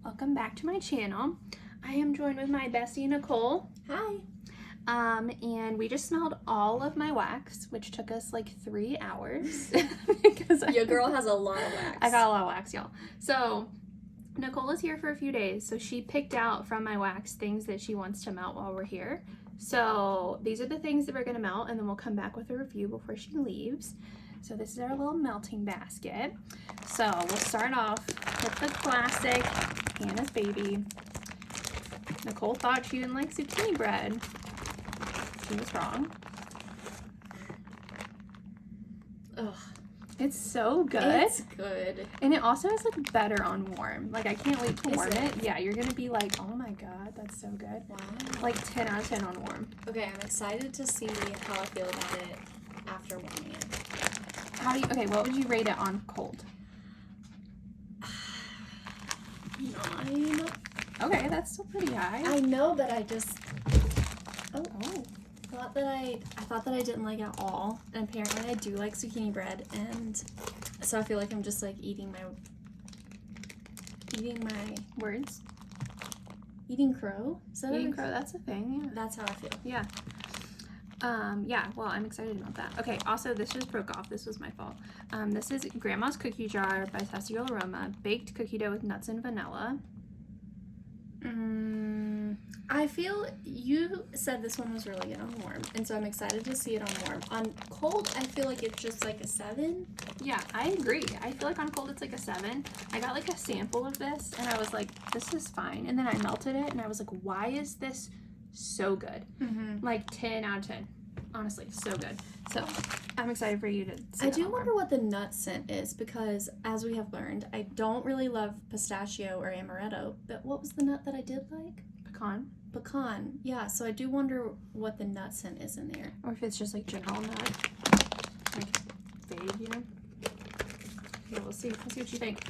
Welcome back to my channel. I am joined with my bestie Nicole. Hi. And we just smelled all of my wax, which took us like 3 hours. Because Your girl has a lot of wax. I got a lot of wax, y'all. So Nicole is here for a few days, so she picked out from my wax things that she wants to melt while we're here. So these are the things that we're gonna melt, and then we'll come back with a review before she leaves. So this is our little melting basket. So we'll start off with the classic Hannah's Baby. Nicole thought she didn't like zucchini bread. She was wrong. Ugh. It's so good. It's good. And it also is like better on warm. Like I can't wait to Is warm it? it. Yeah, you're gonna be like, oh my god, that's so good. Wow. Like 10 out of 10 on warm. Okay, I'm excited to see how I feel about it after warming it. Okay, what would you rate it on cold? 9. Okay, that's still pretty high. I know, but I just Oh. thought that I thought that I didn't like it at all. And apparently I do like zucchini bread, and so I feel like I'm just like eating crow. Is that Eating crow, that's a thing, yeah. That's how I feel. Yeah. Yeah, well, I'm excited about that. Okay, also, this just broke off. This was my fault. This is Grandma's Cookie Jar by Sassy Girl Aroma. Baked cookie dough with nuts and vanilla. I feel you said this one was really good on warm, and so I'm excited to see it on warm. On cold, I feel like it's just like a 7. Yeah, I agree. I feel like on cold it's like a 7. I got like a sample of this, and I was like, this is fine. And then I melted it, and I was like, why is this so good? Like 10 out of 10. Honestly, so good. So I'm excited for you to see I do wonder what the nut scent is, because as we have learned, I don't really love pistachio or amaretto, but what was the nut that I did like? Pecan. Pecan. Yeah, so I do wonder what the nut scent is in there. Or if it's just like general nut. Like vague, you know? Okay, we'll see. We'll see what you think.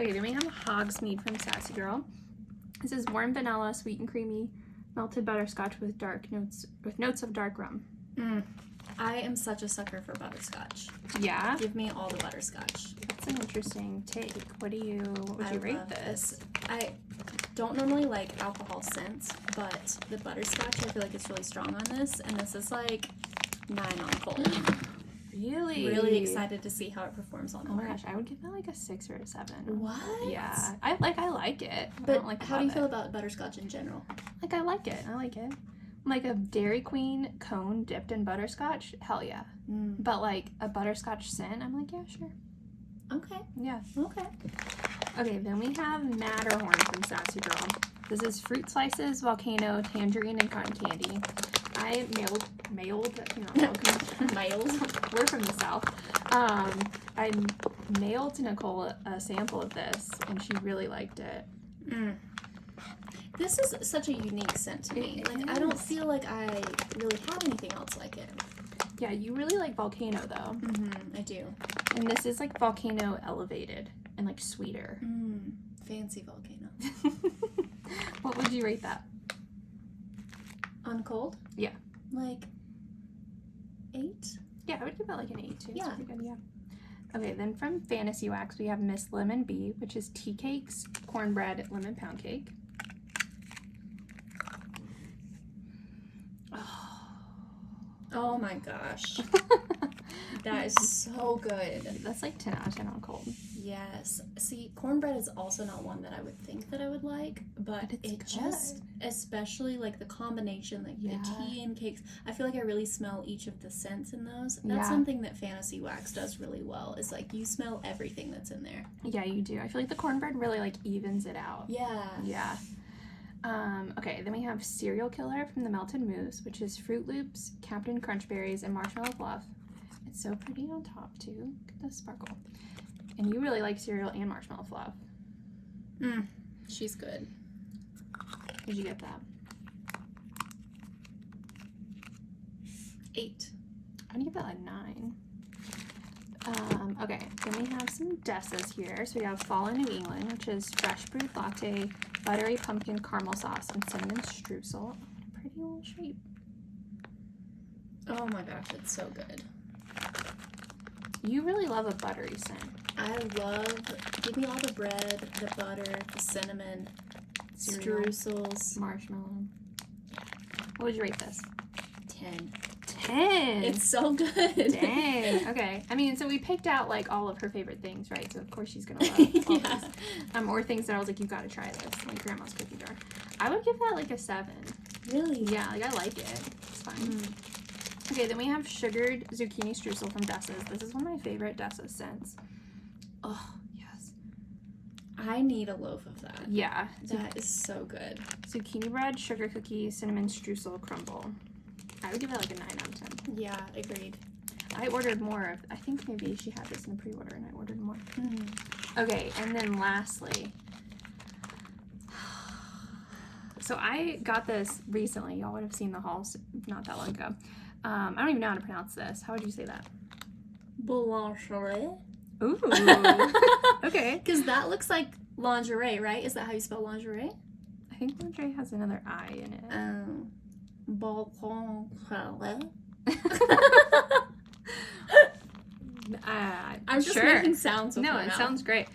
Okay, then we have Hogsmeade from Sassy Girl. This is warm vanilla, sweet and creamy, melted butterscotch with notes of dark rum. I am such a sucker for butterscotch. Yeah? Give me all the butterscotch. That's an interesting take. What would you rate love this? I don't normally like alcohol scents, but the butterscotch, I feel like it's really strong on this, and this is like 9 on cold. Really? Really excited to see how it performs on Oh my warm. gosh, I would give that like a 6 or a 7. What? Yeah. I like it. I But don't like how do you love feel it. about butterscotch in general? Like I like it. Like a Dairy Queen cone dipped in butterscotch, hell yeah. But like a butterscotch scent, I'm like, yeah, sure. Okay. Yeah. Okay. Okay, then we have Matterhorn from Sassy Girl. This is fruit slices, volcano, tangerine, and cotton candy. I mailed, we're from the South. I mailed to Nicole a sample of this, and she really liked it. This is such a unique scent to me. Like, I don't feel like I really have anything else like it. Yeah, you really like volcano though. I do. And this is like volcano elevated and like sweeter. Fancy volcano. What would you rate that? On cold? Yeah. Like 8? Yeah, I would give that like an 8 too. Yeah. It's pretty good, yeah. Okay, then from Fantasy Wax, we have Miss Lemon Bee, which is tea cakes, cornbread, lemon pound cake. Oh my gosh. That is so good. That's like 10 out of 10 on cold. Yes. See, cornbread is also not one that I would think that I would like, but it's it good. just, especially like the combination, like Yeah. the tea and cakes, I feel like I really smell each of the scents in those. That's Yeah. something that Fantasy Wax does really well, is like you smell everything that's in there. Yeah, you do. I feel like the cornbread really like evens it out. Yeah. Yeah. Okay, then we have Cereal Killer from the Melted Mousse, which is Fruit Loops, Captain Crunch Berries, and Marshmallow Fluff. It's so pretty on top too. Look at the sparkle. And you really like cereal and marshmallow fluff. She's good. Did you get that? 8. I'm gonna give that a 9. Okay, then we have some Dessas here. So we have Fall in New England, which is fresh brewed latte, buttery pumpkin caramel sauce, and cinnamon streusel. Pretty little shape. Oh my gosh, it's so good. You really love a buttery scent. Give me all the bread, the butter, the cinnamon, Cereal. streusels. Marshmallow. What would you rate this? 10. 10. It's so good. Dang. Okay. I mean, so we picked out like all of her favorite things, right? So of course she's gonna love all Yeah. these. Or things that I was like, you gotta try this, like Grandma's cookie jar. I would give that like a 7. Really? Yeah, like I like it. It's fun. Okay, then we have sugared zucchini streusel from Dessa's. This is one of my favorite Dessa's scents. Oh, yes. I need a loaf of that. Yeah. That is so good. Zucchini bread, sugar cookie, cinnamon streusel crumble. I would give it like a 9 out of 10. Yeah, agreed. I ordered more. I think maybe she had this in the pre-order and I ordered more. Mm-hmm. Okay, and then lastly, so I got this recently. Y'all would have seen the hauls not that long ago. I don't even know how to pronounce this. How would you say that? Boulangerie. Ooh. Okay. Because that looks like lingerie, right? Is that how you spell lingerie? I think lingerie has another I in it. Boulangerie. I'm I'm just making sounds with No, my it mouth. sounds great.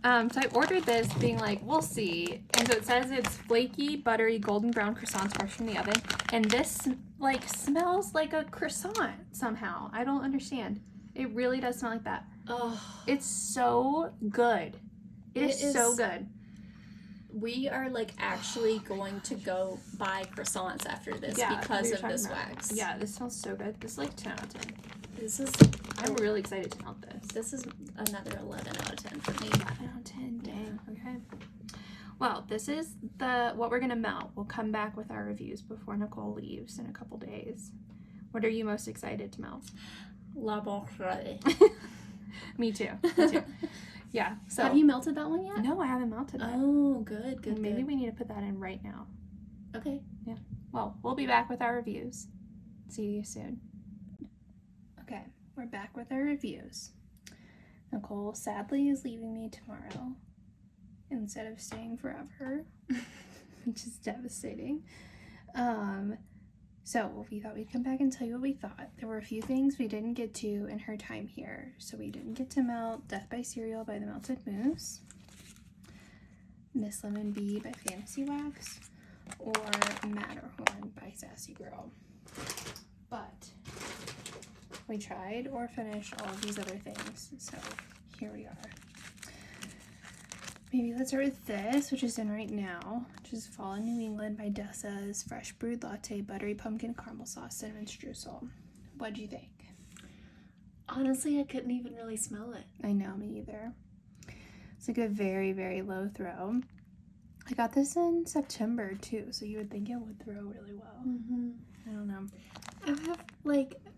So I ordered this being like, we'll see. And so it says it's flaky, buttery, golden brown croissants fresh from the oven. And this like smells like a croissant somehow. I don't understand. It really does smell like that. Oh, It's so good. It is so good. we are like actually going to go buy croissants after this because we were of talking this about it. wax. Yeah, this smells so good. This is like 10 out of 10. This is I'm really excited to melt this. this is another 11 out of 10 for me. 11 out of 10. Dang. Okay. Well, this is what we're gonna melt. We'll come back with our reviews before Nicole leaves in a couple days. What are you most excited to melt? La Banquerie. Me too. Me too. Yeah. So Have you melted that one yet? No, I haven't melted it. Oh, good, good, Maybe good. we need to put that in right now. Okay. Well, we'll be back with our reviews. See you soon. Okay, we're back with our reviews. Nicole sadly is leaving me tomorrow instead of staying forever, which is devastating. So we thought we'd come back and tell you what we thought. There were a few things we didn't get to in her time here. So we didn't get to melt Death by Cereal by the Melted Moose, Miss Lemon Bee by Fantasy Wax, or Matterhorn by Sassy Girl. But we tried or finished all of these other things, so here we are. Maybe let's start with this, which is in right now, which is Fall in New England by Dessa's Fresh Brewed Latte, Buttery Pumpkin Caramel Sauce, Cinnamon Streusel. What'd you think? Honestly, I couldn't even really smell it. I know, me either. It's like a very, very low throw. I got this in September too, so you would think it would throw really well. Mm-hmm. I don't know.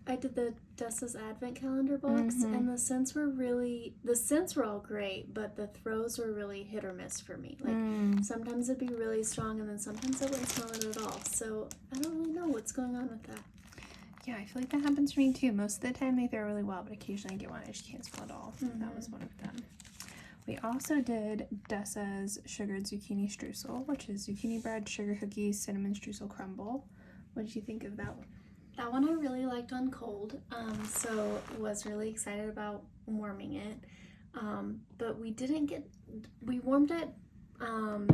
I did the Dessa's Advent Calendar box, Mhm. and the scents were all great, but the throws were really hit or miss for me. Like, sometimes it'd be really strong, and then sometimes I wouldn't smell it at all. So I don't really know what's going on with that. Yeah, I feel like that happens to me too. Most of the time they throw really well, but occasionally I get one I just can't smell at all. That was one of them. We also did Dessa's Sugared Zucchini Streusel, which is zucchini bread, sugar cookies, cinnamon streusel crumble. What did you think of that one? That one I really liked on cold, so was really excited about warming it. But we warmed it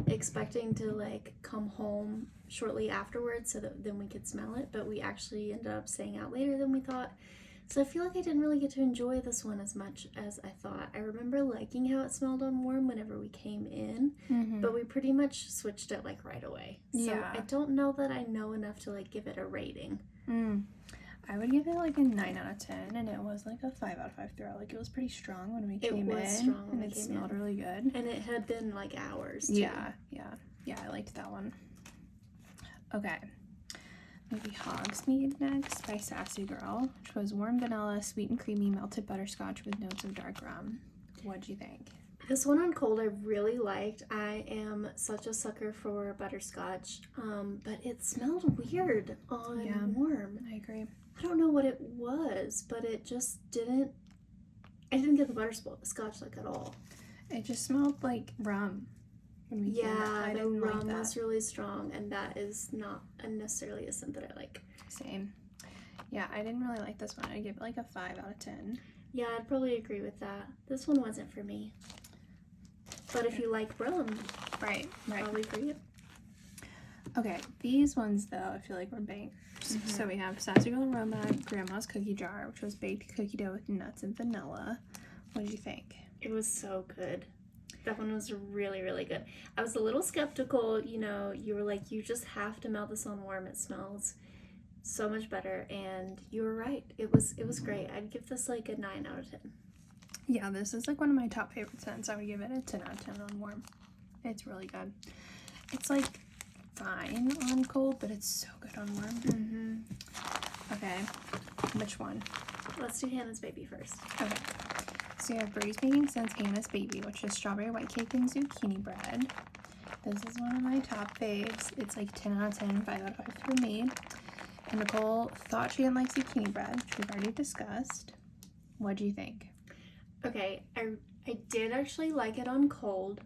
expecting to like come home shortly afterwards so that then we could smell it, but we actually ended up staying out later than we thought. So I feel like I didn't really get to enjoy this one as much as I thought. I remember liking how it smelled on warm whenever we came in, but we pretty much switched it like right away. So Yeah. I don't know that I know enough to like give it a rating. I would give it like a 9 out of 10, and it was like a 5 out of 5 throw. Like it was pretty strong when we came in. It was strong when and we it came smelled in. really good. And it had been like hours too. Yeah, I liked that one. Okay. Maybe Hogsmeade next by Sassy Girl, which was warm vanilla, sweet and creamy, melted butterscotch with notes of dark rum. What'd you think? This one on cold I really liked. I am such a sucker for butterscotch, but it smelled weird on warm. I agree. I don't know what it was, but it just didn't. I didn't get the butterscotch like at all. It just smelled like rum. When we came in. I the didn't rum like that. was really strong, and that is not necessarily a scent that I like. Same. Yeah, I didn't really like this one. I give it like a 5 out of 10. Yeah, I'd probably agree with that. This one wasn't for me. But if you like rum, Right. probably for you. Okay, these ones though, I feel like we're bangers. Mhm. So we have Sassy Girl Aroma Grandma's Cookie Jar, which was baked cookie dough with nuts and vanilla. What did you think? It was so good. That one was really, really good. I was a little skeptical, you know, you were like, you just have to melt this on warm. It smells so much better, and you were right. It was great. I'd give this like a 9 out of 10. Yeah, this is like one of my top favorite scents. I would give it a 10 out of 10 on warm. It's really good. It's like fine on cold, but it's so good on warm. Mm-hmm. Okay, which one? Let's do Hannah's Baby first. Okay, so you have Birdie's Making Sense Hannah's Baby, which is strawberry white cake and zucchini bread. This is one of my top faves. It's like 10 out of 10, 5 out of 5 for me. And Nicole thought she didn't like zucchini bread, which we've already discussed. What do you think? Okay, I did actually like it on cold,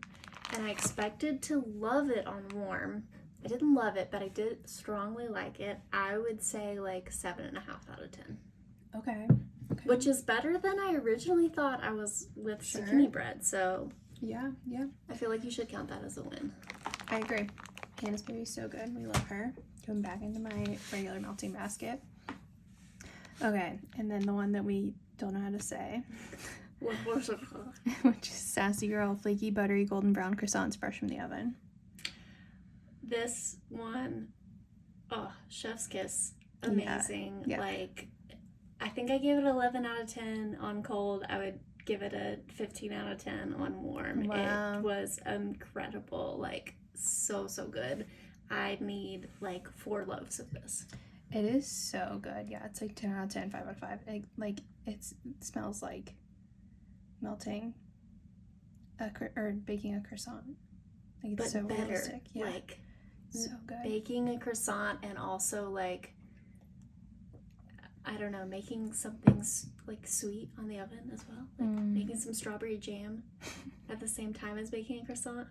and I expected to love it on warm. I didn't love it, but I did strongly like it. I would say like 7.5 out of 10. Okay. Which is better than I originally thought I was with zucchini bread. So Yeah. I feel like you should count that as a win. I agree. Hannah's Baby is so good. We love her. Going back into my regular melting basket. Okay, and then the one that we don't know how to say, What was it called? which is Sassy Girl Flaky Buttery Golden Brown Croissants fresh from the oven. This one, oh, chef's kiss. Amazing. Yeah. Like, I think I gave it 11 out of 10 on cold. I would give it a 15 out of 10 on warm. Wow. It was incredible. Like, so good. I need like 4 loaves of this. It is so good. Yeah, it's like 10 out of 10, 5 out of 5. It smells like melting or baking a croissant. Like it's But so better. realistic. Yeah, Like, so good. baking a croissant and also like, I don't know, making something like sweet on the oven as well. Like making some strawberry jam at the same time as baking a croissant.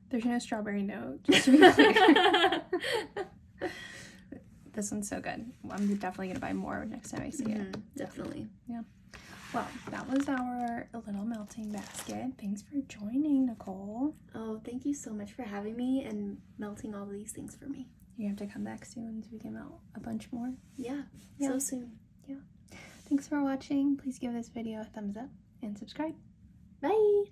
There's no strawberry note. Just to be clear. This one's so good. I'm definitely going to buy more next time I see it. Definitely. Yeah. Well, that was our little melting basket. Thanks for joining, Nicole. Oh, thank you so much for having me and melting all of these things for me. You have to come back soon so we can melt a bunch more. Yeah. Yeah. So soon. Thanks for watching. Please give this video a thumbs up and subscribe. Bye.